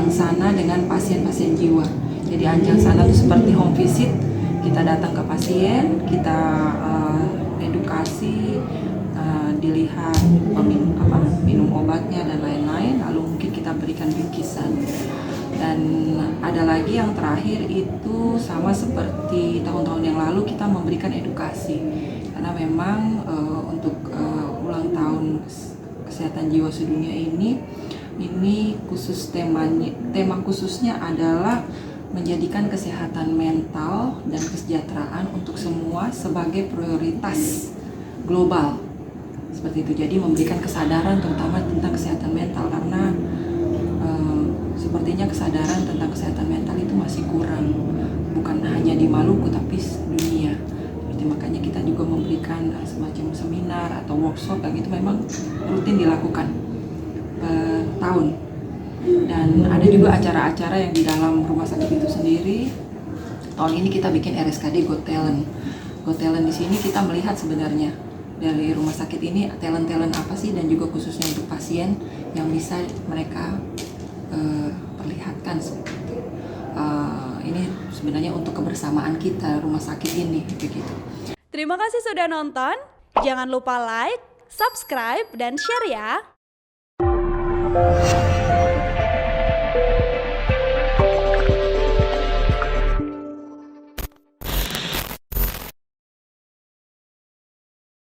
Anjang Sana dengan pasien-pasien jiwa. Jadi Anjang Sana itu seperti home visit, kita datang ke pasien, kita edukasi, dilihat minum obatnya dan lain-lain, lalu mungkin kita berikan bingkisan. Dan ada lagi yang terakhir itu sama seperti tahun-tahun yang lalu, kita memberikan edukasi karena memang untuk ulang tahun kesehatan jiwa sedunia ini khusus tema khususnya adalah menjadikan kesehatan mental dan kesejahteraan untuk semua sebagai prioritas global. Seperti itu, jadi memberikan kesadaran terutama tentang kesehatan mental karena sepertinya kesadaran tentang kesehatan mental itu masih kurang, bukan hanya di Maluku tapi dunia. Jadi makanya kita juga memberikan semacam seminar atau workshop yang itu memang rutin dilakukan per tahun. Dan ada juga acara-acara yang di dalam rumah sakit itu sendiri. Tahun ini kita bikin RSKD Got Talent. Got Talent di sini kita melihat sebenarnya dari rumah sakit ini talent-talent apa sih, dan juga khususnya untuk pasien yang bisa mereka perlihatkan seperti itu. Ini sebenarnya untuk kebersamaan kita rumah sakit ini begitu. Terima kasih sudah nonton. Jangan lupa like, subscribe, dan share ya.